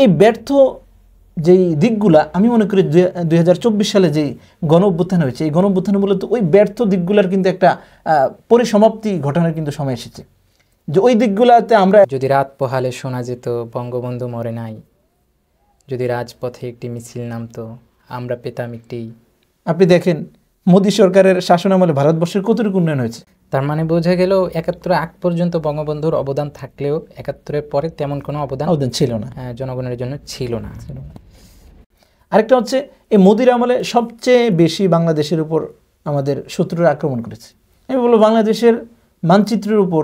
এই ব্যর্থ যেই দিকগুলা আমি মনে করি 2024 সালে যেই গণ অভ্যুত্থান হয়েছে, এই গণ অভ্যুত্থানে মূলত ওই ব্যর্থ দিকগুলার কিন্তু একটা পরিসমাপ্তি ঘটানোর কিন্তু সময় এসেছে, যে ওই দিকগুলাতে আমরা যদি রাত পোহালে শোনা যেত বঙ্গবন্ধু মরে নাই, যদি রাজপথে একটি মিছিল নামতো আমরা পেতাম একটি। আপনি দেখেন মোদী সরকারের শাসনামলে ভারতবর্ষের কতটুকু উন্নয়ন হয়েছে। তার মানে বোঝা গেল 71 আগ পর্যন্ত বঙ্গবন্ধুর অবদান থাকলেও 71-এর পরে তেমন কোনো অবদান ছিল না, জনগণের জন্য ছিল না। আরেকটা হচ্ছে এই মোদির আমলে সবচেয়ে বেশি বাংলাদেশের উপর আমাদের শত্রুরা আক্রমণ করেছে। আমি বলবো বাংলাদেশের মানচিত্রের উপর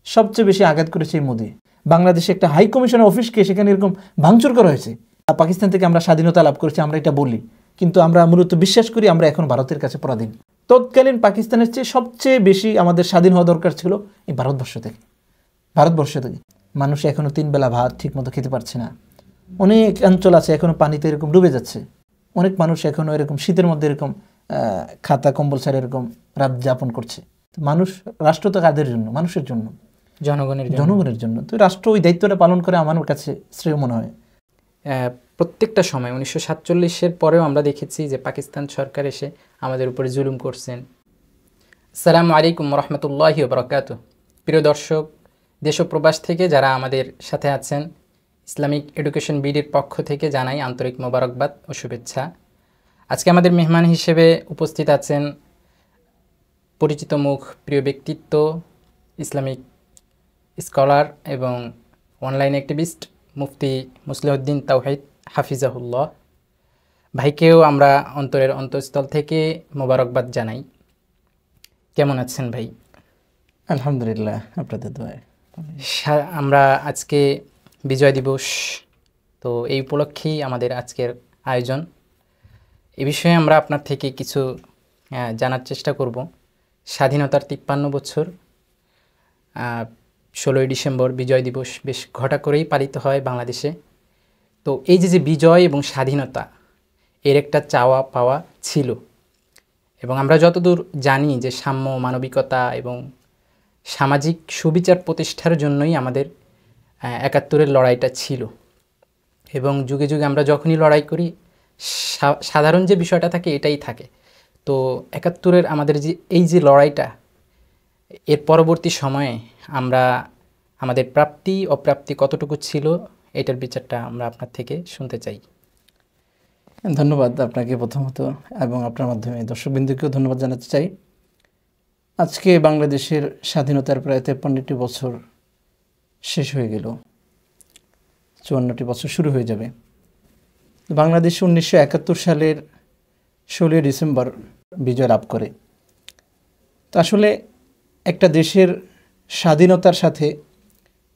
সবচেয়ে বেশি আঘাত করেছে এই মোদি। বাংলাদেশে একটা হাই কমিশনের অফিসকে সেখানে এরকম ভাঙচুর করা হয়েছে। পাকিস্তান থেকে আমরা স্বাধীনতা লাভ করেছি, আমরা এটা বলি, কিন্তু আমরা মূলত বিশ্বাস করি আমরা এখন ভারতের কাছে পরাধীন। তৎকালীন পাকিস্তানের চেয়ে সবচেয়ে বেশি আমাদের স্বাধীন হওয়া দরকার ছিল এই ভারতবর্ষ থেকে। মানুষ এখনও 3 বেলা ভাত ঠিক মতো খেতে পারছে না। অনেক অঞ্চল আছে এখনও পানিতে এরকম ডুবে যাচ্ছে। অনেক মানুষ এখনও এরকম শীতের মধ্যে এরকম খাতা কম্বল ছাড়া এরকম রাত যাপন করছে। মানুষ, রাষ্ট্র তো কাদের জন্য? মানুষের জন্য, জনগণের জন্য। তো রাষ্ট্র ওই দায়িত্বটা পালন করে আমার কাছে শ্রেয় মনে হয়। প্রত্যেকটা সময় 1947-এর পরেও আমরা দেখেছি যে পাকিস্তান সরকার এসে আমাদের উপরে জুলুম করছেন। আসসালামু আলাইকুম রহমতুল্লাহি ওয়া বারাকাতুহু। প্রিয় দর্শক, দেশ ও প্রবাস থেকে যারা আমাদের সাথে আছেন, ইসলামিক এডুকেশন বিডির পক্ষ থেকে জানাই আন্তরিক মোবারকবাদ ও শুভেচ্ছা। আজকে আমাদের মেহমান হিসেবে উপস্থিত আছেন পরিচিত মুখ, প্রিয় ব্যক্তিত্ব, ইসলামিক স্কলার এবং অনলাইন অ্যাক্টিভিস্ট মুফতি মুসলিহউদ্দিন তাওহীদ হাফিজাহুল্লাহ। ভাইকেও আমরা অন্তরের অন্তঃস্থল থেকে মোবারকবাদ জানাই। কেমন আছেন ভাই? আলহামদুলিল্লাহ, আপনাদের দোয়ায়। আমরা আজকে বিজয় দিবস, তো এই উপলক্ষেই আমাদের আজকের আয়োজন। এ বিষয়ে আমরা আপনার থেকে কিছু জানার চেষ্টা করব। স্বাধীনতার 53 বছর, 16ই ডিসেম্বর বিজয় দিবস বেশ ঘটা করেই পালিত হয় বাংলাদেশে। তো এই যে বিজয় এবং স্বাধীনতা, এর একটা চাওয়া পাওয়া ছিল, এবং আমরা যতদূর জানি যে সাম্য, মানবিকতা এবং সামাজিক সুবিচার প্রতিষ্ঠার জন্যই আমাদের 71-এর লড়াইটা ছিল। এবং যুগে যুগে আমরা যখনই লড়াই করি সাধারণ যে বিষয়টা থাকে এটাই থাকে। তো 71-এর আমাদের এই যে লড়াইটা, এর পরবর্তী সময়ে আমরা আমাদের প্রাপ্তি অপ্রাপ্তি কতটুকু ছিল এটার বিচারটা আমরা আপনার থেকে শুনতে চাই। ধন্যবাদ আপনাকে প্রথমত, এবং আপনার মাধ্যমে দর্শকবৃন্দকেও ধন্যবাদ জানাতে চাই। আজকে বাংলাদেশের স্বাধীনতার প্রায় 53টি বছর শেষ হয়ে গেল, 54টি বছর শুরু হয়ে যাবে। বাংলাদেশ 1971 সালের 16ই ডিসেম্বর বিজয় লাভ করে। তো আসলে একটা দেশের স্বাধীনতার সাথে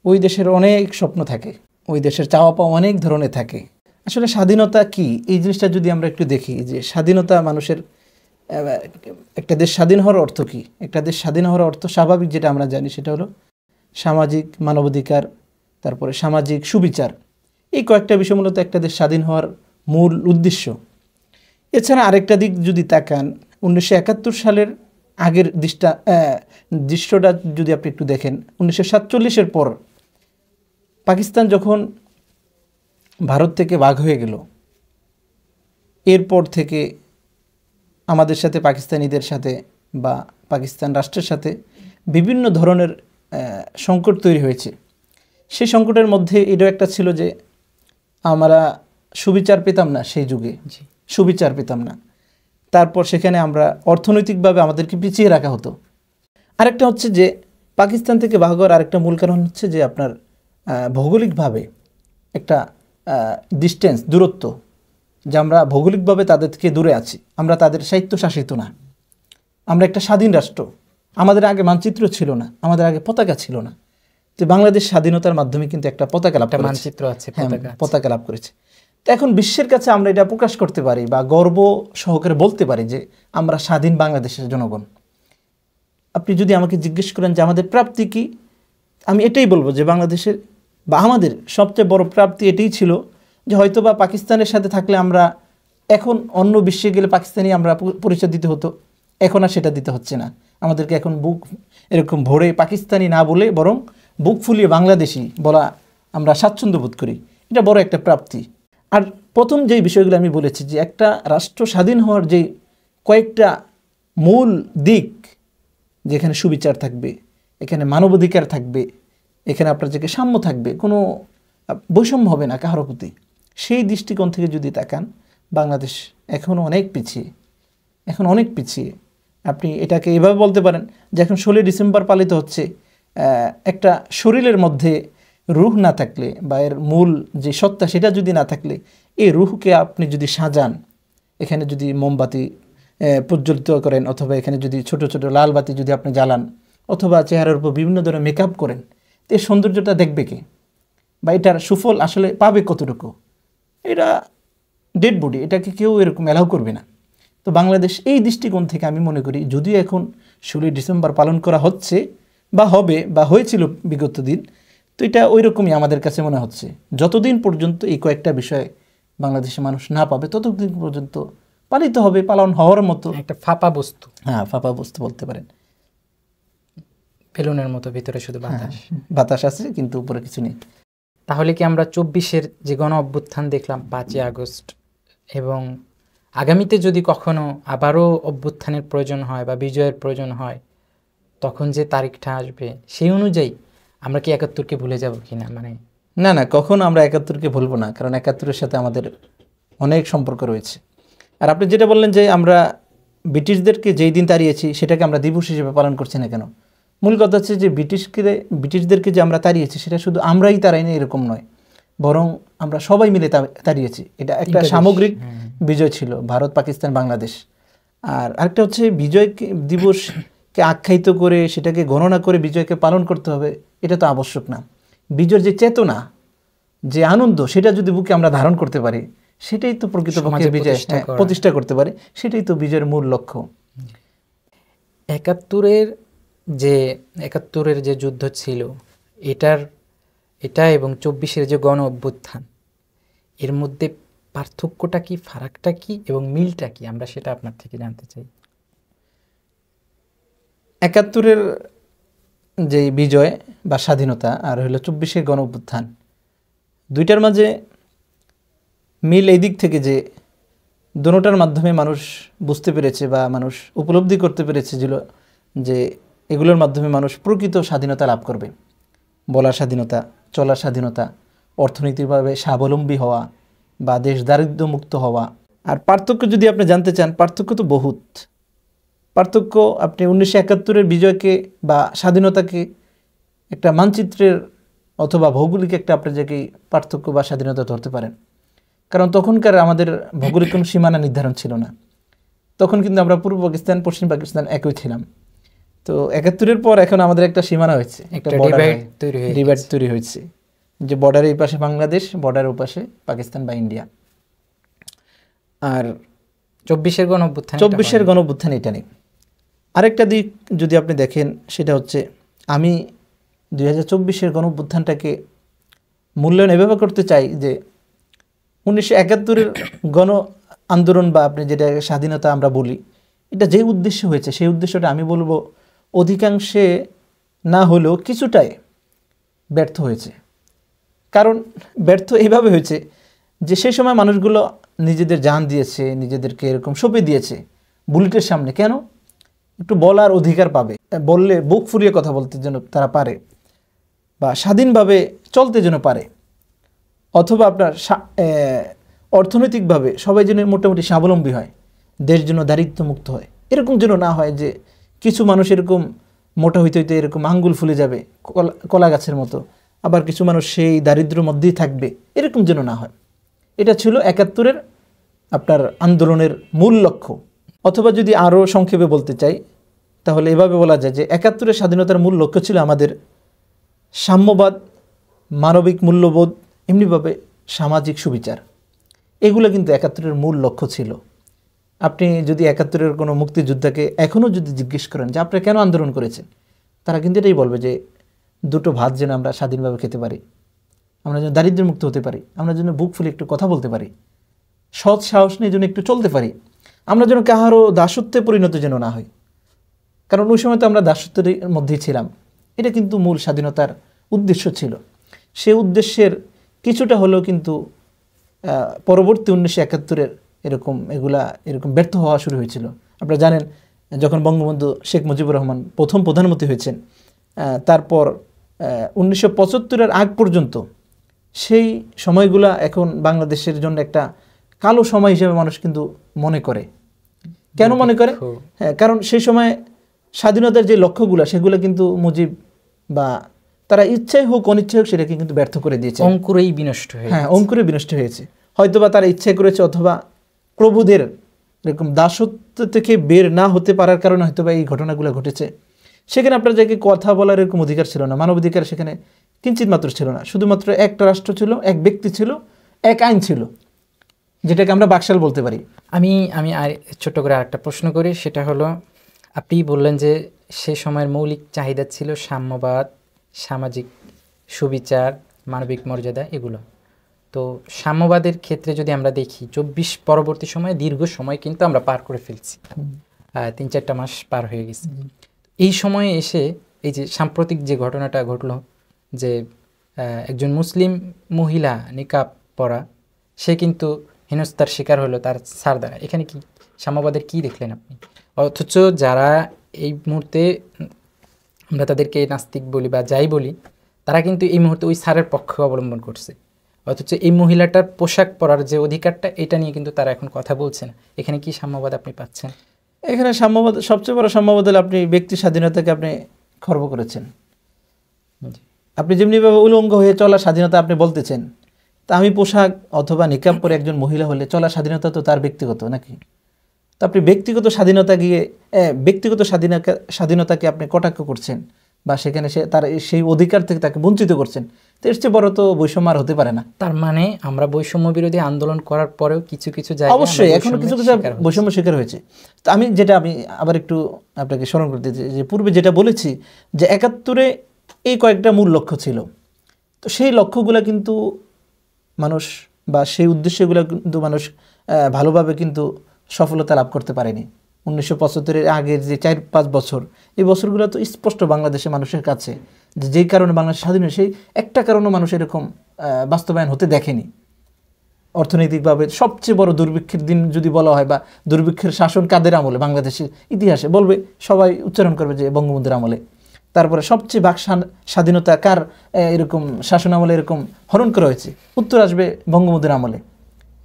ওই দেশের অনেক স্বপ্ন থাকে, ওই দেশের চাওয়া পাওয়া অনেক ধরনের থাকে। আসলে স্বাধীনতা কি, এই জিনিসটা যদি আমরা একটু দেখি, যে স্বাধীনতা মানুষের, একটা দেশ স্বাধীন হওয়ার অর্থ কি? একটা দেশ স্বাধীন হওয়ার অর্থ স্বাভাবিক যেটা আমরা জানি সেটা হলো সামাজিক মানবাধিকার, তারপরে সামাজিক সুবিচার। এই কয়েকটা বিষয় মূলত একটা দেশ স্বাধীন হওয়ার মূল উদ্দেশ্য। এছাড়া আরেকটা দিক যদি তাকান, 1971 সালের আগের দৃশ্যটা যদি আপনি একটু দেখেন, 1947-এর পর পাকিস্তান যখন ভারত থেকে ভাগ হয়ে গেল, এরপর থেকে আমাদের সাথে, পাকিস্তানিদের সাথে বা পাকিস্তান রাষ্ট্রের সাথে বিভিন্ন ধরনের সংকট তৈরি হয়েছে। সেই সংকটের মধ্যে এটাও একটা ছিল যে আমরা সুবিচার পেতাম না, সেই যুগে সুবিচার পেতাম না। তারপর সেখানে আমরা অর্থনৈতিকভাবে আমাদেরকে পিছিয়ে রাখা হতো। আরেকটা হচ্ছে যে পাকিস্তান থেকে ভাগ হওয়ার আরেকটা মূল কারণ হচ্ছে যে আপনার ভৌগোলিকভাবে একটা ডিস্টেন্স, দূরত্ব, যে আমরা ভৌগোলিকভাবে তাদের থেকে দূরে আছি, আমরা তাদের স্বায়ত্তশাসিত না, আমরা একটা স্বাধীন রাষ্ট্র, আমাদের আগে মানচিত্র ছিল না, আমাদের আগে পতাকা ছিল না। তো বাংলাদেশ স্বাধীনতার মাধ্যমে কিন্তু একটা পতাকা লাভ করেছে, মানচিত্র আছে, পতাকা লাভ করেছে। তো এখন বিশ্বের কাছে আমরা এটা প্রকাশ করতে পারি বা গর্ব সহকারে বলতে পারি যে আমরা স্বাধীন বাংলাদেশের জনগণ। আপনি যদি আমাকে জিজ্ঞেস করেন যে আমাদের প্রাপ্তি কি, আমি এটাই বলবো যে বাংলাদেশের বা আমাদের সবচেয়ে বড় প্রাপ্তি এটাই ছিল যে হয়তো বা পাকিস্তানের সাথে থাকলে আমরা এখন অন্য বিশ্বে গেলে পাকিস্তানি আমরা পরিচয় দিতে হতো, এখন আর সেটা দিতে হচ্ছে না। আমাদেরকে এখন বুক এরকম ভরে পাকিস্তানি না বলে বরং বুক ফুলিয়ে বাংলাদেশি বলা আমরা স্বাচ্ছন্দ্য বোধ করি। এটা বড় একটা প্রাপ্তি। আর প্রথম যেই বিষয়গুলো আমি বলেছি যে একটা রাষ্ট্র স্বাধীন হওয়ার যে কয়েকটা মূল দিক, যেখানে সুবিচার থাকবে, এখানে মানবাধিকার থাকবে, এখানে আপনার যে সাম্য থাকবে, কোনো বৈষম্য হবে না কারোর প্রতি, সেই দৃষ্টিকোণ থেকে যদি তাকান, বাংলাদেশ এখনও অনেক পিছিয়ে, এখন অনেক পিছিয়ে। আপনি এটাকে এভাবে বলতে পারেন যে এখন 16 ডিসেম্বর পালিত হচ্ছে, একটা শরীরের মধ্যে রুহ না থাকলে বা এর মূল যে সত্তা সেটা যদি না থাকলে, এই রুহকে আপনি যদি সাজান, এখানে যদি মোমবাতি প্রজ্বলিত করেন, অথবা এখানে যদি ছোট ছোট লাল বাতি যদি আপনি জ্বালান, অথবা চেহারার উপর বিভিন্ন ধরনের মেকআপ করেন, তো এই সৌন্দর্যটা দেখবে কে, বা এটার সুফল আসলে পাবে কতটুকু? এটা ডেড বডি, এটাকে কেউ এরকম অ্যালাউ করবে না। তো বাংলাদেশ এই দৃষ্টিকোণ থেকে আমি মনে করি, যদিও এখন 16 ডিসেম্বর পালন করা হচ্ছে বা হবে বা হয়েছিল বিগত দিন, তো এটা ওই রকমই আমাদের কাছে মনে হচ্ছে। যতদিন পর্যন্ত এই কয়েকটা বিষয় বাংলাদেশের মানুষ না পাবে, ততদিন পর্যন্ত পালিত হবে, পালন হওয়ার মতো একটা ফাঁপা বস্তু, হ্যাঁ ফাঁপা বস্তু বলতে পারেন। বেলুনের মতো ভিতরে শুধু বাতাস, বাতাস আছে কিন্তু উপরে কিছু নেই। তাহলে কি আমরা 24-এর যে গণ অভ্যুত্থান দেখলাম 5ই আগস্ট, এবং আগামীতে যদি কখনো আবারও অভ্যুত্থানের প্রয়োজন হয় বা বিজয়ের প্রয়োজন হয়, তখন যে তারিখটা আসবে সেই অনুযায়ী আমরা কি 71কে ভুলে যাব কিনা? মানে না না, কখনো আমরা 71কে ভুলবো না, কারণ 71-এর সাথে আমাদের অনেক সম্পর্ক রয়েছে। আর আপনি যেটা বললেন যে আমরা ব্রিটিশদেরকে যেই দিন তাড়িয়েছি সেটাকে আমরা দিবস হিসেবে পালন করছি না কেন, মূল কথা হচ্ছে যে ব্রিটিশদেরকে যে আমরা তাড়িয়েছি সেটা শুধু আমরাই তাড়াইনি এরকম নয়, বরং আমরা সবাই মিলে তাড়িয়েছি। এটা একটা সামগ্রিক বিজয় ছিল, ভারত, পাকিস্তান, বাংলাদেশ। আর আরেকটা হচ্ছে বিজয় দিবসকে আখ্যায়িত করে সেটাকে গণনা করে বিজয়কে পালন করতে হবে, এটা তো আবশ্যক না। বিজয়ের যে চেতনা, যে আনন্দ, সেটা যদি বুকে আমরা ধারণ করতে পারি, সেটাই তো প্রকৃতপক্ষে বিজয়, প্রতিষ্ঠা করতে পারে, সেটাই তো বিজয়ের মূল লক্ষ্য। 71-এর যে যুদ্ধ ছিল, এটা এবং 24-এর যে গণ অভ্যুত্থান, এর মধ্যে পার্থক্যটা কি, ফারাকটা কি এবং মিলটা কি, আমরা সেটা আপনার থেকে জানতে চাই। 71-এর যে বিজয় বা স্বাধীনতা আর হলো 24-এর গণ অভ্যুত্থান, দুইটার মাঝে মিল এই দিক থেকে যে দোনোটার মাধ্যমে মানুষ বুঝতে পেরেছে বা মানুষ উপলব্ধি করতে পেরেছে যে এগুলোর মাধ্যমে মানুষ প্রকৃত স্বাধীনতা লাভ করবে। বলার স্বাধীনতা, চলার স্বাধীনতা, অর্থনৈতিকভাবে স্বাবলম্বী হওয়া বা দেশ দারিদ্র্যমুক্ত হওয়া। আর পার্থক্য যদি আপনি জানতে চান, পার্থক্য তো বহুত। পার্থক্য আপনি 1971-এর বিজয়কে বা স্বাধীনতাকে একটা মানচিত্রের অথবা ভৌগোলিক একটা আপনার জায়গায় পার্থক্য বা স্বাধীনতা ধরতে পারেন। কারণ তখনকার আমাদের ভৌগোলিক কোনো সীমানা নির্ধারণ ছিল না। তখন কিন্তু আমরা পূর্ব পাকিস্তান, পশ্চিম পাকিস্তান একই ছিলাম। তো 71-এর পর এখন আমাদের একটা সীমানা হয়েছে, একটা ডিভাইড তৈরি হয়েছে, যে বর্ডারের এই পাশে বাংলাদেশ, বর্ডারের ওই পাশে পাকিস্তান বা ইন্ডিয়া। আর 24-এর গণ অভ্যুত্থান এটা নেই। আরেকটা দিক যদি আপনি দেখেন, সেটা হচ্ছে আমি 2024-এর গণ অভ্যুত্থানটাকে মূল্যায়ন এভাবে করতে চাই যে 1971-এর গণ আন্দোলন বা আপনি যেটা স্বাধীনতা আমরা বলি, এটা যে উদ্দেশ্য হয়েছে সেই উদ্দেশ্যটা আমি বলবো অধিকাংশে না হলেও কিছুটাই ব্যর্থ হয়েছে। কারণ ব্যর্থ এইভাবে হয়েছে যে সেই সময় মানুষগুলো নিজেদের জান দিয়েছে, নিজেদেরকে এরকম সঁপে দিয়েছে বুলেটের সামনে। কেন? একটু বলার অধিকার পাবে, বললে বুক ফুরিয়ে কথা বলতে যেন তারা পারে, বা স্বাধীনভাবে চলতে যেন পারে, অথবা আপনার অর্থনৈতিকভাবে সবাই যেন মোটামুটি স্বাবলম্বী হয়, দেশ যেন দারিদ্র্যমুক্ত হয়। এরকম যেন না হয় যে কিছু মানুষ এরকম মোটা হইতে হইতে এরকম আঙ্গুল ফুলে যাবে কলা গাছের মতো, আবার কিছু মানুষ সেই দারিদ্র্যের মধ্যেই থাকবে, এরকম যেন না হয়। এটা ছিল 71-এর আপনার আন্দোলনের মূল লক্ষ্য। অথবা যদি আরও সংক্ষেপে বলতে চাই, তাহলে এভাবে বলা যায় যে 71-এর স্বাধীনতার মূল লক্ষ্য ছিল আমাদের সাম্যবাদ, মানবিক মূল্যবোধ, এমনিভাবে সামাজিক সুবিচার। এগুলো কিন্তু 71-এর মূল লক্ষ্য ছিল। আপনি যদি 71-এর কোনো মুক্তিযোদ্ধাকে এখনও যদি জিজ্ঞেস করেন যে আপনি কেন আন্দোলন করেছেন, তারা কিন্তু এটাই বলবে যে দুটো ভাত যেন আমরা স্বাধীনভাবে খেতে পারি, আমরা যেন দারিদ্র্যমুক্ত হতে পারি, আমরা যেন বুক ফুলে একটু কথা বলতে পারি, সৎ সাহস নিয়ে যেন একটু চলতে পারি, আমরা যেন কাহারও দাসত্বে পরিণত যেন না হই। কারণ ওই সময় তো আমরা দাসত্বের মধ্যেই ছিলাম। এটা কিন্তু মূল স্বাধীনতার উদ্দেশ্য ছিল। সেই উদ্দেশ্যের কিছুটা হলেও কিন্তু পরবর্তী 1971-এর এরকম ব্যর্থ হওয়া শুরু হয়েছিল। আপনারা জানেন যখন বঙ্গবন্ধু শেখ মুজিবুর রহমান প্রথম প্রধানমন্ত্রী হয়েছেন, তারপর 1975-এর আগ পর্যন্ত সেই সময়গুলা এখন বাংলাদেশের জন্য একটা কালো সময় হিসেবে মানুষ কিন্তু মনে করে। কেন মনে করে? হ্যাঁ, কারণ সেই সময় স্বাধীনতার যে লক্ষ্যগুলো সেগুলো কিন্তু মুজিব বা তারা ইচ্ছাই হোক অনিচ্ছাই হোক সেটাকে কিন্তু ব্যর্থ করে দিয়েছে, অঙ্কুরেই বিনষ্ট হয়েছে। হ্যাঁ, অঙ্কুরে বিনষ্ট হয়েছে। হয়তোবা তারা ইচ্ছে করেছে, অথবা প্রভুদের এরকম দাসত্ব থেকে বের না হতে পারার কারণে হয়তোবা এই ঘটনাগুলো ঘটেছে। সেখানে আপনার যাকে কথা বলার এরকম অধিকার ছিল না, মানবাধিকার সেখানে কিঞ্চিত মাত্র ছিল না। শুধুমাত্র একটা রাষ্ট্র ছিল, এক ব্যক্তি ছিল, এক আইন ছিল, যেটাকে আমরা বাকশাল বলতে পারি। আমি আর ছোট্ট করে আরেকটা প্রশ্ন করি, সেটা হলো আপনি বললেন যে সেই সময়ের মৌলিক চাহিদা ছিল সাম্যবাদ, সামাজিক সুবিচার, মানবিক মর্যাদা, এগুলো। তো সাম্যবাদের ক্ষেত্রে যদি আমরা দেখি 24 পরবর্তী সময়ে দীর্ঘ সময় কিন্তু আমরা পার করে ফেলছি, 3-4টা মাস পার হয়ে গেছে। এই সময়ে এসে এই যে সাম্প্রতিক যে ঘটনাটা ঘটলো, যে একজন মুসলিম মহিলা নিকাব পরা সে কিন্তু হেনস্থার শিকার হলো তার স্যার দ্বারা, এখানে কি সাম্যবাদের কি দেখলেন আপনি? অথচ যারা এই মুহূর্তে আমরা তাদেরকে নাস্তিক বলি বা যাই বলি, তারা কিন্তু এই মুহূর্তে ওই স্যারের পক্ষ অবলম্বন করছে। অথচ এই মহিলাটার পোশাক পরার যে অধিকারটা, এটা নিয়ে কিন্তু তারা এখন কথা বলছে না। এখানে কি সাম্যবাদ আপনি পাচ্ছেন? এখানে সাম্যবাদ, সবচেয়ে বড় সাম্যবাদ হলো আপনি ব্যক্তি স্বাধীনতাকে আপনি খর্ব করেছেন। আপনি যেমনিভাবে উলঙ্গ হয়ে চলার স্বাধীনতা আপনি বলতেছেন, তা আমি পোশাক অথবা নিকাব পরে একজন মহিলা হলে চলার স্বাধীনতা তো তার ব্যক্তিগত নাকি? তো আপনি ব্যক্তিগত স্বাধীনতাকে আপনি কটাক্ষ করছেন বা সেখানে তার সেই অধিকার থেকে তাকে বঞ্চিত করছেন, তো এর চেয়ে বড় তো বৈষম্য আর হতে পারে না। তার মানে আমরা বৈষম্য বিরোধী আন্দোলন করার পরেও কিছু জায়গায় অবশ্যই এখনো কিছু বৈষম্য শিকার হয়েছে। তো আমি আবার একটু আপনাকে স্মরণ করতে চাই যে পূর্বে যেটা বলেছি যে 71-এ এই কয়েকটা মূল লক্ষ্য ছিল। তো সেই লক্ষ্যগুলো কিন্তু মানুষ বা সেই উদ্দেশ্যগুলো কিন্তু মানুষ ভালোভাবে কিন্তু সফলতা লাভ করতে পারেনি। 1975-এর আগের যে 4-5 বছর, এই বছরগুলো তো স্পষ্ট বাংলাদেশের মানুষের কাছে যে যেই কারণে বাংলাদেশ স্বাধীন হয়, সেই একটা কারণও মানুষ এরকম বাস্তবায়ন হতে দেখেনি। অর্থনৈতিকভাবে সবচেয়ে বড় দুর্ভিক্ষের দিন যদি বলা হয়, বা দুর্ভিক্ষের শাসন কাদের আমলে বাংলাদেশের ইতিহাসে, বলবে সবাই উচ্চারণ করবে যে বঙ্গবন্ধুর আমলে। তারপরে সবচেয়ে বাক স্বাধীনতা কার এরকম শাসন আমলে এরকম হরণ করা হয়েছে, উত্তর আসবে বঙ্গবন্ধুর আমলে।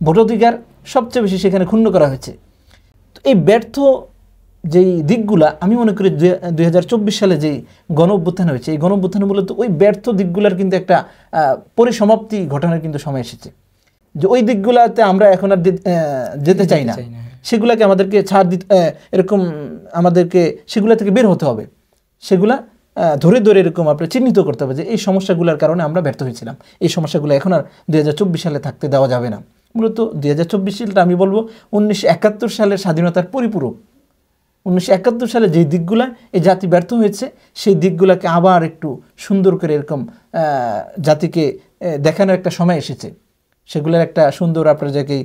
ভোটাধিকার সবচেয়ে বেশি সেখানে ক্ষুণ্ণ করা হয়েছে। তো এই ব্যর্থ যেই দিকগুলা, আমি মনে করি 2024 সালে যেই গণ অভ্যুত্থান হয়েছে, এই গণ অভ্যুত্থানে মূলত ওই ব্যর্থ দিকগুলার কিন্তু একটা পরিসমাপ্তি ঘটনার কিন্তু সময় এসেছে। যে ওই দিকগুলাতে আমরা এখন আর যেতে চাই না, সেগুলাকে আমাদেরকে ছাড় দিতে, এরকম আমাদেরকে সেগুলা থেকে বের হতে হবে। সেগুলা ধরে এরকম আপনার চিহ্নিত করতে হবে যে এই সমস্যাগুলোর কারণে আমরা ব্যর্থ হয়েছিলাম, এই সমস্যাগুলো এখন আর 2024 সালে থাকতে দেওয়া যাবে না। মূলত 2024 সালটা আমি বলবো 1971 সালের স্বাধীনতার পরিপূরক। 1971 সালে যেই দিকগুলা এই জাতি ব্যর্থ হয়েছে, সেই দিকগুলাকে আবার একটু সুন্দর করে এরকম জাতিকে দেখানোর একটা সময় এসেছে। সেগুলোর একটা সুন্দর আপনার যাকে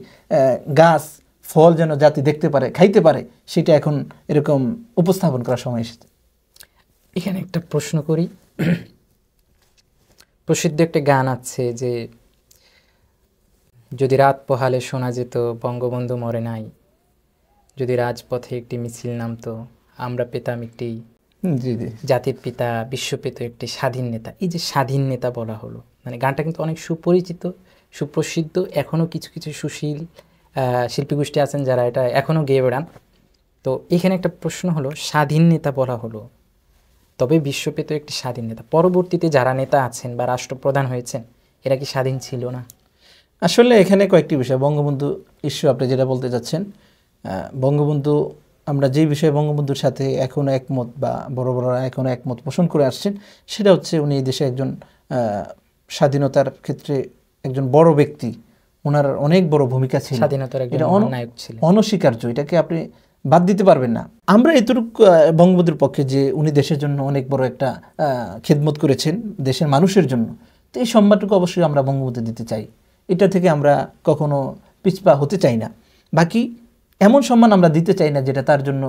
গাছ ফল যেন জাতি দেখতে পারে, খাইতে পারে, সেটা এখন এরকম উপস্থাপন করার সময় এসেছে। এখানে একটা প্রশ্ন করি। প্রসিদ্ধ একটা গান আছে যে যদি রাত পোহালে শোনা যেত বঙ্গবন্ধু মরে নাই, যদি রাজপথে একটি মিছিল নামতো আমরা পেতাম একটি জাতির পিতা, বিশ্ব পেত একটি স্বাধীন নেতা। এই যে স্বাধীন নেতা বলা হলো, মানে গানটা কিন্তু অনেক সুপরিচিত, সুপ্রসিদ্ধ। এখনও কিছু সুশীল শিল্পী গোষ্ঠী আছেন যারা এটা এখনও গেয়ে বেড়ান। তো এখানে একটা প্রশ্ন হলো, স্বাধীন নেতা বলা হলো, তবে বিশ্ব পেত একটি স্বাধীন নেতা, পরবর্তীতে যারা নেতা আছেন বা রাষ্ট্রপ্রধান হয়েছেন, এরা কি স্বাধীন ছিল না? আসলে এখানে কয়েকটি বিষয়, বঙ্গবন্ধু ইস্যু আপনি যেটা বলতে যাচ্ছেন, বঙ্গবন্ধু, আমরা যেই বিষয়ে বঙ্গবন্ধুর সাথে এখনও একমত বা বড়রা এখনও একমত পোষণ করে আসছেন, সেটা হচ্ছে উনি এই দেশে একজন স্বাধীনতার ক্ষেত্রে একজন বড় ব্যক্তি, ওনার অনেক বড় ভূমিকা ছিল, স্বাধীনতার একজন নায়ক ছিলেন, অনস্বীকার্য, এটাকে আপনি বাদ দিতে পারবেন না। আমরা এতটুকু বঙ্গবন্ধুর পক্ষে যে উনি দেশের জন্য অনেক বড় একটা খেদমত করেছেন দেশের মানুষের জন্য, তো এই সম্মানটুকু অবশ্যই আমরা বঙ্গবন্ধু দিতে চাই। এটা থেকে আমরা কখনো পিছপা হতে চাই না। বাকি এমন সম্মান আমরা দিতে চাই না যেটা তার জন্য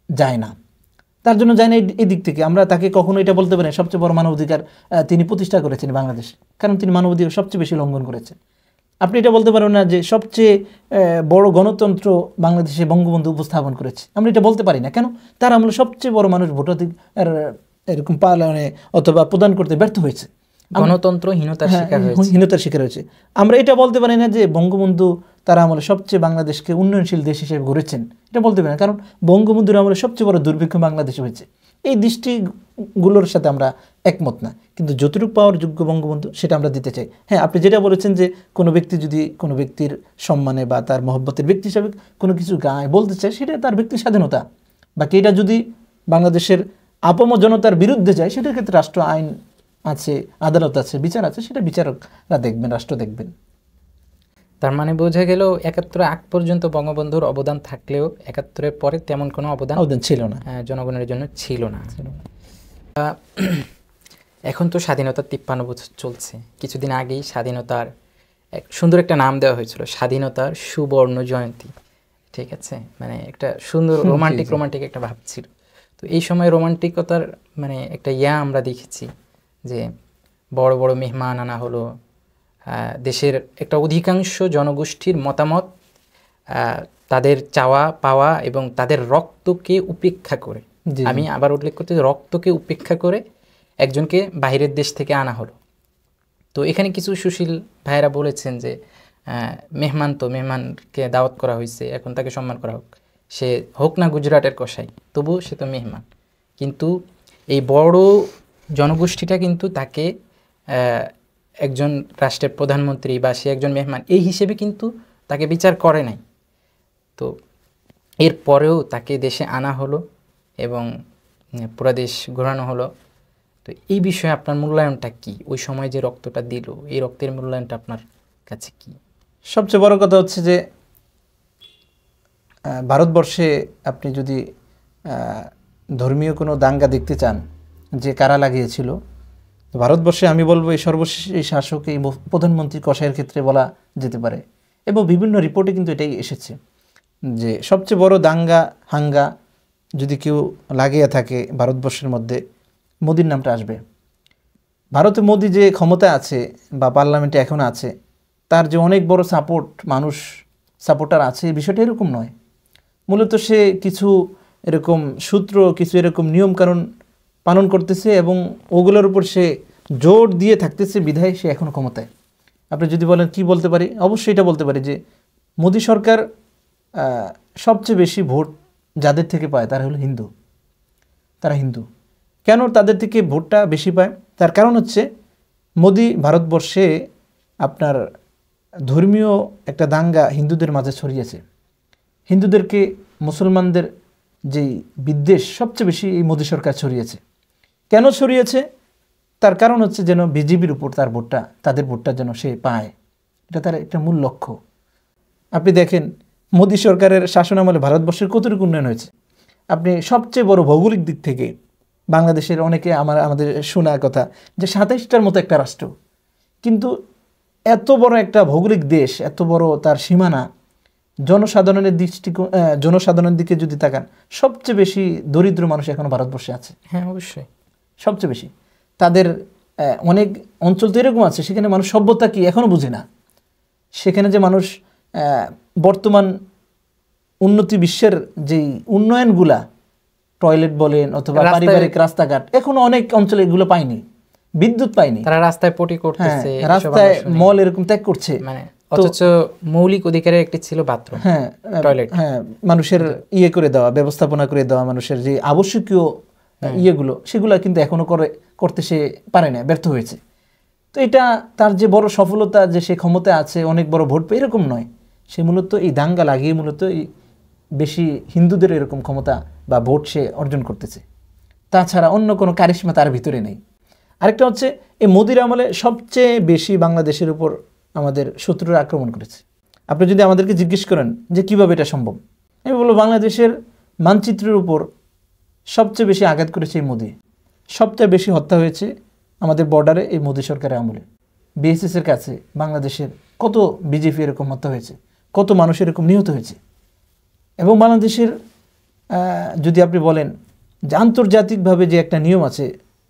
যায় না। তার জন্য যায় না এই দিক থেকে আমরা তাকে কখনো এটা বলতে পারি না সবচেয়ে বড় মানবাধিকার তিনি প্রতিষ্ঠা করেছেন বাংলাদেশে, কারণ তিনি মানবাধিকার সবচেয়ে বেশি লঙ্ঘন করেছেন। আপনি এটা বলতে পারেন না যে সবচেয়ে বড় গণতন্ত্র বাংলাদেশে বঙ্গবন্ধু উপস্থাপন করেছে, আমরা এটা বলতে পারি না। কেন? তার আমলে সবচেয়ে বড় মানুষ ভোটাধিকার এরকম পালনে অথবা প্রদান করতে ব্যর্থ হয়েছে, গণতন্ত্র হীনতার শিকার হয়েছে। আমরা এটা বলতে পারি না যে বঙ্গবন্ধু তার আমলে সবচেয়ে বাংলাদেশকে উন্নয়নশীল দেশ হিসেবে গড়েছেন, এটা বলতে পারি না, কারণ বঙ্গবন্ধুর আমলে সবচেয়ে বড় দুর্ভিক্ষ বাংলাদেশে হয়েছে। এই দৃষ্টিগুলোর সাথে আমরা একমত না, কিন্তু যতটুকু পাওয়ার যোগ্য বঙ্গবন্ধু সেটা আমরা দিতে চাই। হ্যাঁ, আপনি যেটা বলেছেন যে কোনো ব্যক্তি যদি কোনো ব্যক্তির সম্মানে বা তার মহব্বতের ব্যক্তি হিসাবে কোনো কিছু গায়ে বলতে চায়, সেটা তার ব্যক্তির স্বাধীনতা। বাকি এটা যদি বাংলাদেশের আপম জনতার বিরুদ্ধে যায়, সেটার ক্ষেত্রে রাষ্ট্র আইন আছে, আদালত আছে, বিচার আছে, সেটা বিচারকরা দেখবেন, রাষ্ট্র দেখবেন। তার মানে বোঝা গেল ৭১ আগ পর্যন্ত বঙ্গবন্ধুর অবদান থাকলেও ৭১-এর পরে তেমন কোনো অবদান ছিল না, জনগণের জন্য ছিল না। এখন তো স্বাধীনতার ৫৩ বছর চলছে। কিছুদিন আগেই স্বাধীনতার সুন্দর একটা নাম দেওয়া হয়েছিল, স্বাধীনতার সুবর্ণ জয়ন্তী। ঠিক আছে, মানে একটা সুন্দর রোমান্টিক একটা ভাব ছিল। তো এই সময় রোমান্টিকতার মানে একটা আমরা দেখেছি যে বড় বড় মেহমান আনা হলো, দেশের একটা অধিকাংশ জনগোষ্ঠীর মতামত, তাদের চাওয়া পাওয়া এবং তাদের রক্তকে উপেক্ষা করে, আমি আবার উল্লেখ করতে, রক্তকে উপেক্ষা করে একজনকে বাইরের দেশ থেকে আনা হলো। তো এখানে কিছু সুশীল ভাইয়েরা বলেছেন যে মেহমানকে দাওয়াত করা হয়েছে, এখন তাকে সম্মান করা হোক, সে হোক না গুজরাটের কসাই, তবুও সে তো মেহমান। কিন্তু এই বড় জনগোষ্ঠীটা কিন্তু তাকে একজন রাষ্ট্রের প্রধানমন্ত্রী বা সে একজন মেহমান এই হিসেবে কিন্তু তাকে বিচার করে নাই। তো এর পরেও তাকে দেশে আনা হলো এবং পুরো দেশ ঘোরানো হলো। তো এই বিষয়ে আপনার মূল্যায়নটা কি? ওই সময় যে রক্তটা দিল, এই রক্তের মূল্যায়নটা আপনার কাছে কি? সবচেয়ে বড় কথা হচ্ছে যে ভারতবর্ষে আপনি যদি ধর্মীয় কোনো দাঙ্গা দেখতে চান যে কারা লাগিয়েছিল, ভারতবর্ষে আমি বলবো এই সর্বশেষ এই শাসক, এই প্রধানমন্ত্রী কসাইয়ের ক্ষেত্রে বলা যেতে পারে, এবং বিভিন্ন রিপোর্টে কিন্তু এটাই এসেছে যে সবচেয়ে বড় দাঙ্গা হাঙ্গা যদি কেউ লাগিয়ে থাকে ভারতবর্ষের মধ্যে, মোদির নামটা আসবে। ভারতে মোদি যে ক্ষমতা আছে বা পার্লামেন্টে এখন আছে, তার যে অনেক বড় সাপোর্টার আছে, এই বিষয়টা এরকম নয়। মূলত সে কিছু এরকম সূত্র, কিছু এরকম নিয়মকানুন পালন করতেছে এবং ওগুলোর উপর সে জোর দিয়ে থাকতেছে, বিধায় সে এখনও ক্ষমতায়। আপনি যদি বলেন কি বলতে পারি, অবশ্যই এটা বলতে পারি যে মোদি সরকার সবচেয়ে বেশি ভোট যাদের থেকে পায় তারা হলো হিন্দু। তারা হিন্দু। কেন তাদের থেকে ভোটটা বেশি পায়? তার কারণ হচ্ছে মোদি ভারতবর্ষে আপনার ধর্মীয় একটা দাঙ্গা হিন্দুদের মাঝে ছড়িয়েছে। হিন্দুদেরকে মুসলমানদের যেই বিদ্বেষ সবচেয়ে বেশি এই মোদি সরকার ছড়িয়েছে। কেন ছড়িয়েছে? তার কারণ হচ্ছে যেন বিজেপির উপর তাদের ভোটটা যেন সে পায়, এটা তার একটা মূল লক্ষ্য। আপনি দেখেন মোদি সরকারের শাসনামলে ভারতবর্ষের কতটুকু উন্নয়ন হয়েছে। আপনি সবচেয়ে বড় ভৌগোলিক দিক থেকে বাংলাদেশের অনেকে আমাদের শোনা কথা যে ২৭টার মতো একটা রাষ্ট্র, কিন্তু এত বড় একটা ভৌগোলিক দেশ, এত বড় তার সীমানা, জনসাধারণের দিকে যদি তাকান, সবচেয়ে বেশি দরিদ্র মানুষ এখন ভারতবর্ষে আছে। হ্যাঁ, অবশ্যই সবচেয়ে বেশি। তাদের অনেক অঞ্চল তো এরকম আছে সেখানে মানুষ সভ্যতা কি এখনও বুঝে না। সেখানে যে মানুষ বর্তমান উন্নতি বিশ্বের যেই উন্নয়নগুলা, টয়লেট বলেন অথবা পারিবারিক রাস্তাঘাট, এখনো অনেক অঞ্চলে এগুলো পায়নি, বিদ্যুৎ পায়নি, তারা রাস্তায় পটি করতেছে, রাস্তায় মল এরকম ত্যাগ করছে, মানে অথচ মৌলিক অধিকারের একটি ছিল বাথরুম, টয়লেট, মানুষের করে দেওয়া, ব্যবস্থাপনা করে দেওয়া, মানুষের যে আবশ্যকীয় ইয়েগুলো সেগুলো কিন্তু এখনো করতে সে পারে না, ব্যর্থ হয়েছে। তো এটা তার যে বড় সফলতা যে সে ক্ষমতায় আছে, অনেক বড় ভোট পেয়ে, এরকম নয়। সে মূলত এই দাঙ্গা লাগিয়ে মূলত এই বেশি হিন্দুদের এরকম ক্ষমতা বা ভোট সে অর্জন করতেছে। তাছাড়া অন্য কোনো কারিশমা তার ভিতরে নেই। আরেকটা হচ্ছে এই মোদির আমলে সবচেয়ে বেশি বাংলাদেশের উপর আমাদের শত্রুরা আক্রমণ করেছে। আপনি যদি আমাদেরকে জিজ্ঞেস করেন যে কিভাবে এটা সম্ভব, আমি বলবো বাংলাদেশের মানচিত্রের উপর সবচেয়ে বেশি আঘাত করেছে এই মোদি। সবচেয়ে বেশি হত্যা হয়েছে আমাদের বর্ডারে এই মোদি সরকারের আমলে। বিএসএসের কাছে বাংলাদেশের কত বিজেপি এরকম হত্যা হয়েছে, কত মানুষ এরকম নিহত হয়েছে। এবং বাংলাদেশের যদি আপনি বলেন যে আন্তর্জাতিকভাবে যে একটা নিয়ম আছে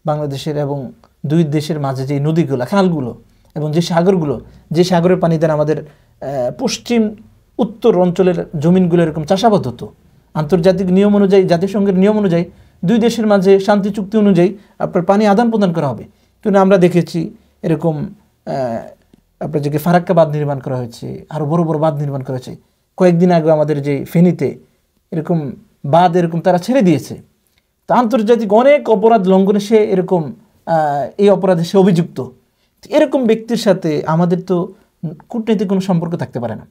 বাংলাদেশের এবং দুই দেশের মাঝে যে নদীগুলো, খালগুলো এবং যে সাগরগুলো, যে সাগরের পানি দ্বারা আমাদের পশ্চিম উত্তর অঞ্চলের জমিনগুলো এরকম চাষাবাদ হতো, আন্তর্জাতিক নিয়ম অনুযায়ী, জাতিসংঘের নিয়ম অনুযায়ী দুই দেশের মাঝে শান্তি চুক্তি অনুযায়ী আপনার পানি আদান প্রদান করা হবে। কিন্তু আমরা দেখেছি এরকম আপনার যে ফারাক্কা বাঁধ নির্মাণ করা হয়েছে, আরও বড় বড় বাঁধ নির্মাণ করা হয়েছে। কয়েকদিন আগে আমাদের যে ফেনীতে এরকম বাঁধ এরকম তারা ছেড়ে দিয়েছে। তো আন্তর্জাতিক অনেক অপরাধ লঙ্ঘনে সে এরকম এই অপরাধে সে অভিযুক্ত। এরকম ব্যক্তির সাথে আমাদের তো কূটনৈতিক কোনো সম্পর্ক থাকতে পারে না,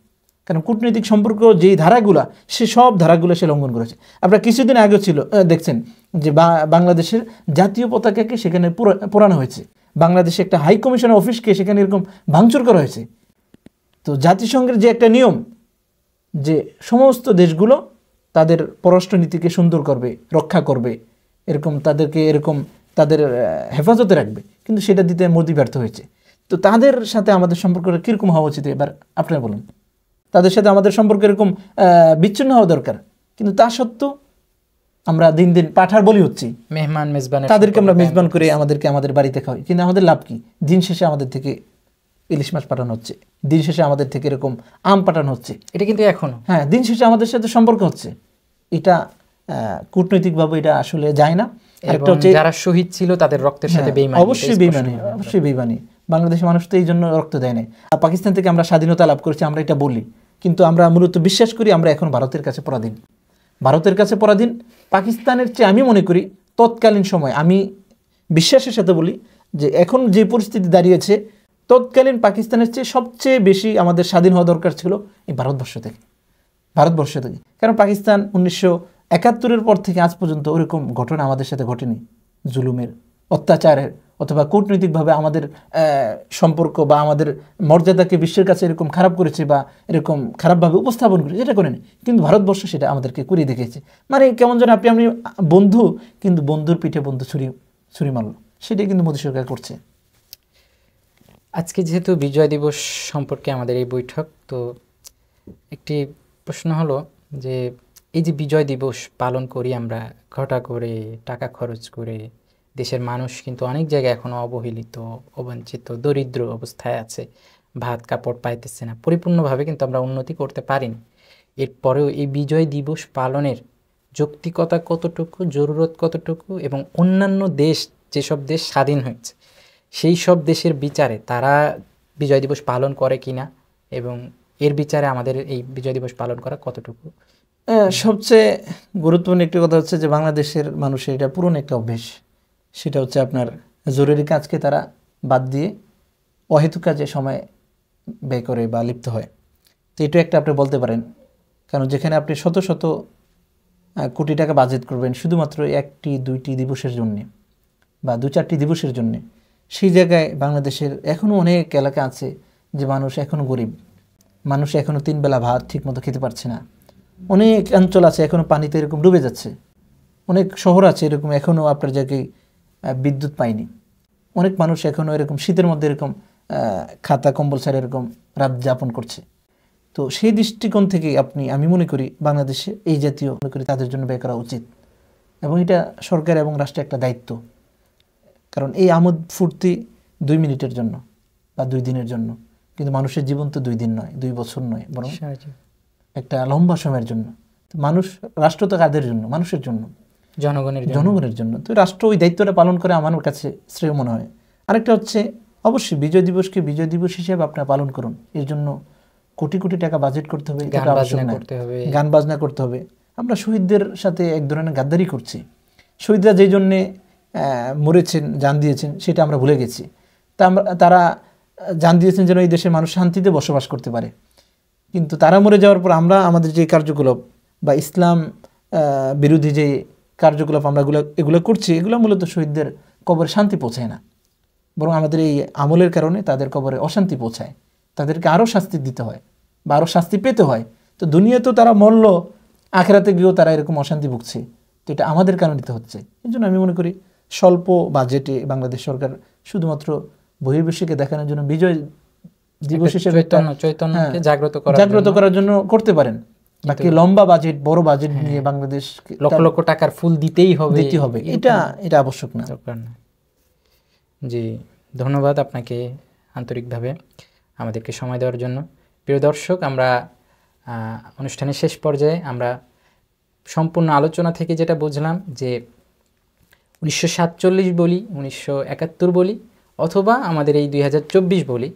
কারণ কূটনৈতিক সম্পর্ক যেই ধারাগুলা, সে সব ধারাগুলো সে লঙ্ঘন করেছে। আপনারা কিছুদিন আগেও ছিল দেখছেন যে বাংলাদেশের জাতীয় পতাকাকে সেখানে পোড়ানো হয়েছে, বাংলাদেশে একটা হাই কমিশনের অফিসকে সেখানে এরকম ভাঙচুর করা হয়েছে। তো জাতিসংঘের যে একটা নিয়ম যে সমস্ত দেশগুলো তাদের পররাষ্ট্রনীতিকে সুন্দর করবে, রক্ষা করবে, এরকম তাদেরকে এরকম তাদের হেফাজতে রাখবে, কিন্তু সেটা দিতে মোদি ব্যর্থ হয়েছে। তো তাদের সাথে আমাদের সম্পর্কটা কীরকম হওয়া উচিত এবার আপনারা বলুন। তাদের সাথে আমাদের সম্পর্ক এরকম বিচ্ছিন্ন হওয়া দরকার, কিন্তু তা সত্ত্বেও আমরা দিন দিন পাঠার বলি হচ্ছি, মেহমান মেজবান, তাদেরকে আমরা মেজবান করে আমাদেরকে আমাদের বাড়িতে খাওয়াই, কিন্তু আমাদের লাভ কি? দিন শেষে আমাদের থেকে ইলিশ মাছ পাঠানো হচ্ছে, দিন শেষে আমাদের থেকে এরকম আম পাঠানো হচ্ছে। এটা কিন্তু এখনো, হ্যাঁ, দিন শেষে আমাদের সাথে সম্পর্ক হচ্ছে। এটা কূটনৈতিকভাবে এটা আসলে যায় না। একটা হচ্ছে যারা শহীদ ছিল তাদের রক্তের সাথে বেঈমানি, অবশ্যই বেঈমানি, অবশ্যই বেঈমানি। বাংলাদেশের মানুষ তো এই জন্য রক্ত দেয় না। আর পাকিস্তান থেকে আমরা স্বাধীনতা লাভ করেছি, আমরা এটা বলি, কিন্তু আমরা মূলত বিশ্বাস করি আমরা এখন ভারতের কাছে পরাধীন, ভারতের কাছে পরাধীন। পাকিস্তানের চেয়ে আমি মনে করি তৎকালীন সময়, আমি বিশ্বাসের সাথে বলি যে এখন যে পরিস্থিতি দাঁড়িয়েছে, তৎকালীন পাকিস্তানের চেয়ে সবচেয়ে বেশি আমাদের স্বাধীন হওয়া দরকার ছিল এই ভারতবর্ষ থেকে, ভারতবর্ষ থেকে। কারণ পাকিস্তান 1971-এর পর থেকে আজ পর্যন্ত ওরকম ঘটনা আমাদের সাথে ঘটেনি, জুলুমের, অত্যাচারের, অথবা কূটনৈতিকভাবে আমাদের সম্পর্ক বা আমাদের মর্যাদাকে বিশ্বের কাছে এরকম খারাপ করেছে বা এরকম খারাপভাবে উপস্থাপন করেছে, এটা করেনি। কিন্তু ভারতবর্ষ সেটা আমাদেরকে করিয়ে দেখিয়েছে। মানে কেমন যেন আপনি বন্ধু, কিন্তু বন্ধুর পিঠে বন্ধু ছুরি মারল, সেটাই কিন্তু মোদী সরকার করছে। আজকে যেহেতু বিজয় দিবস সম্পর্কে আমাদের এই বৈঠক, তো একটি প্রশ্ন হলো যে এই যে বিজয় দিবস পালন করি আমরা ঘটা করে, টাকা খরচ করে, দেশের মানুষ কিন্তু অনেক জায়গায় এখনও অবহেলিত, অবঞ্চিত, দরিদ্র অবস্থায় আছে, ভাত কাপড় পাইতেছে না, পরিপূর্ণভাবে কিন্তু আমরা উন্নতি করতে পারিনি। এরপরেও এই বিজয় দিবস পালনের যৌক্তিকতা কতটুকু, জরুরত কতটুকু, এবং অন্যান্য দেশ, যেসব দেশ স্বাধীন হয়েছে সেই সব দেশের বিচারে তারা বিজয় দিবস পালন করে কিনা, এবং এর বিচারে আমাদের এই বিজয় দিবস পালন করা কতটুকু? সবচেয়ে গুরুত্বপূর্ণ একটি কথা হচ্ছে যে বাংলাদেশের মানুষের এটা পুরনো একটা অভ্যেস, সেটা হচ্ছে আপনার জরুরি কাজকে তারা বাদ দিয়ে অহেতুক কাজে সময় ব্যয় করে বা লিপ্ত হয়। তো এটা একটা আপনি বলতে পারেন, কারণ যেখানে আপনি শত শত কোটি টাকা বাজেট করবেন শুধুমাত্র একটি দুইটি দিবসের জন্যে বা দু চারটি দিবসের জন্যে, সেই জায়গায় বাংলাদেশের এখনও অনেক এলাকা আছে যে মানুষ এখনও গরিব, মানুষ এখনও 3 বেলা ভাত ঠিকমতো খেতে পারছে না। অনেক অঞ্চল আছে এখনও পানিতে এরকম ডুবে যাচ্ছে, অনেক শহর আছে এরকম এখনও আপনার জায়গায় বিদ্যুৎ পায়নি। অনেক মানুষ এখনও এরকম শীতের মধ্যে এরকম খাতা কম্বল ছাড়া এরকম রাত যাপন করছে। তো সেই দৃষ্টিকোণ থেকে আমি মনে করি বাংলাদেশে এই জাতীয় মনে করি তাদের জন্য ব্যয় করা উচিত, এবং এটা সরকার এবং রাষ্ট্রের একটা দায়িত্ব। কারণ এই আমোদ ফুর্তি 2 মিনিটের জন্য বা 2 দিনের জন্য, কিন্তু মানুষের জীবন তো 2 দিন নয়, 2 বছর নয়, বরং একটা লম্বা সময়ের জন্য। তো রাষ্ট্র তো কাদের জন্য? মানুষের জন্য, জনগণের জন্য। তো রাষ্ট্র ওই দায়িত্বটা পালন করে আমার কাছে শ্রেয় মনে হয়। আরেকটা হচ্ছে অবশ্যই বিজয় দিবসকে বিজয় দিবস হিসেবে আপনারা পালন করুন, এর জন্য কোটি কোটি টাকা বাজেট করতে হবে, গান বাজনা করতে হবে। আমরা শহীদদের সাথে এক ধরনের গাদ্দারি করছি। শহীদরা যেই জন্যে মরেছেন, জান দিয়েছেন, সেটা আমরা ভুলে গেছি। তারা জান দিয়েছেন যেন এই দেশের মানুষ শান্তিতে বসবাস করতে পারে, কিন্তু তারা মরে যাওয়ার পর আমরা আমাদের যে কার্যকলাপ বা ইসলাম বিরোধী যে কার্যকলাপ আমরা এগুলো করছি, এগুলো মূলত শহীদদের কবরে শান্তি পৌঁছায় না, বরং আমাদের এই আমলের কারণে তাদের কবরে অশান্তি পৌঁছায়, তাদেরকে আরও শাস্তি দিতে হয় বা আরও শাস্তি পেতে হয়। তো দুনিয়াতেও তারা মরল, আখেরাতে গিয়েও তারা এরকম অশান্তি ভুগছে। তো এটা আমাদের কারণে নিতে হচ্ছে। এই জন্য আমি মনে করি স্বল্প বাজেটে বাংলাদেশ সরকার শুধুমাত্র বহির্বিশ্বকে দেখানোর জন্য বিজয় দিবস হিসেবে চৈতন্যকে জাগ্রত করার জন্য করতে পারেন, বাকি লম্বা বাজেট, বড় বাজেট নিয়ে বাংলাদেশ লক্ষ লক্ষ টাকার ফুল দিতেই হবে, এটা আবশ্যক না, দরকার না। জি, ধন্যবাদ আপনাকে আন্তরিকভাবে আমাদেরকে সময় দেওয়ার জন্য। প্রিয় দর্শক, আমরা অনুষ্ঠানের শেষ পর্যায়ে আমরা সম্পূর্ণ আলোচনা থেকে যেটা বুঝলাম যে 1947 বলি, 1971 বলি, অথবা আমাদের এই 2024 বলি,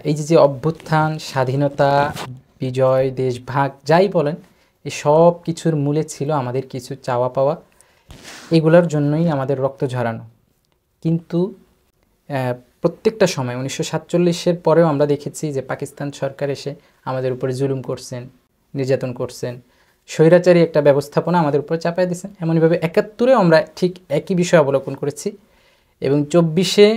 এই যে অভ্যুত্থান, স্বাধীনতা, বিজয়, দেশভাগ, যাই বলেন, এই সব কিছুর মূলে ছিল আমাদের কিছু চাওয়া পাওয়া। এগুলোর জন্যই আমাদের রক্ত ঝরানো। কিন্তু প্রত্যেকটা সময় 1947-এর পরেও আমরা দেখেছি যে পাকিস্তান সরকার এসে আমাদের উপরে জুলুম করছেন, নির্যাতন করছেন, স্বৈরাচারী একটা ব্যবস্থাপনা আমাদের উপরে চাপাই দিয়েছেন। এমনইভাবে 71-এও আমরা ঠিক একই বিষয় অবলোকন করেছি, এবং 24-এ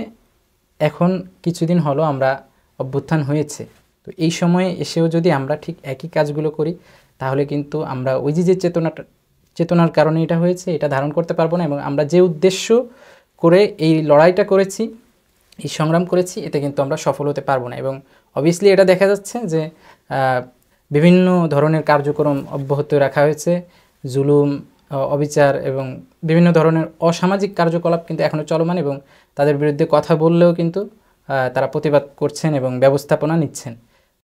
এখন কিছুদিন হলো আমরা অভ্যুত্থান হয়েছে। তো এই সময়ে এসেও যদি আমরা ঠিক একই কাজগুলো করি, তাহলে কিন্তু আমরা ওই যে চেতনার কারণে এটা হয়েছে, এটা ধারণ করতে পারবো না, এবং আমরা যে উদ্দেশ্য করে এই লড়াইটা করেছি, এই সংগ্রাম করেছি, এতে কিন্তু আমরা সফল হতে পারবো না। এবং অবভিয়াসলি এটা দেখা যাচ্ছে যে বিভিন্ন ধরনের কার্যক্রম অব্যাহত রাখা হয়েছে, জুলুম, অবিচার এবং বিভিন্ন ধরনের অসামাজিক কার্যকলাপ কিন্তু এখনও চলমান, এবং তাদের বিরুদ্ধে কথা বললেও কিন্তু তারা প্রতিবাদ করছেন এবং ব্যবস্থাপনা নিচ্ছেন।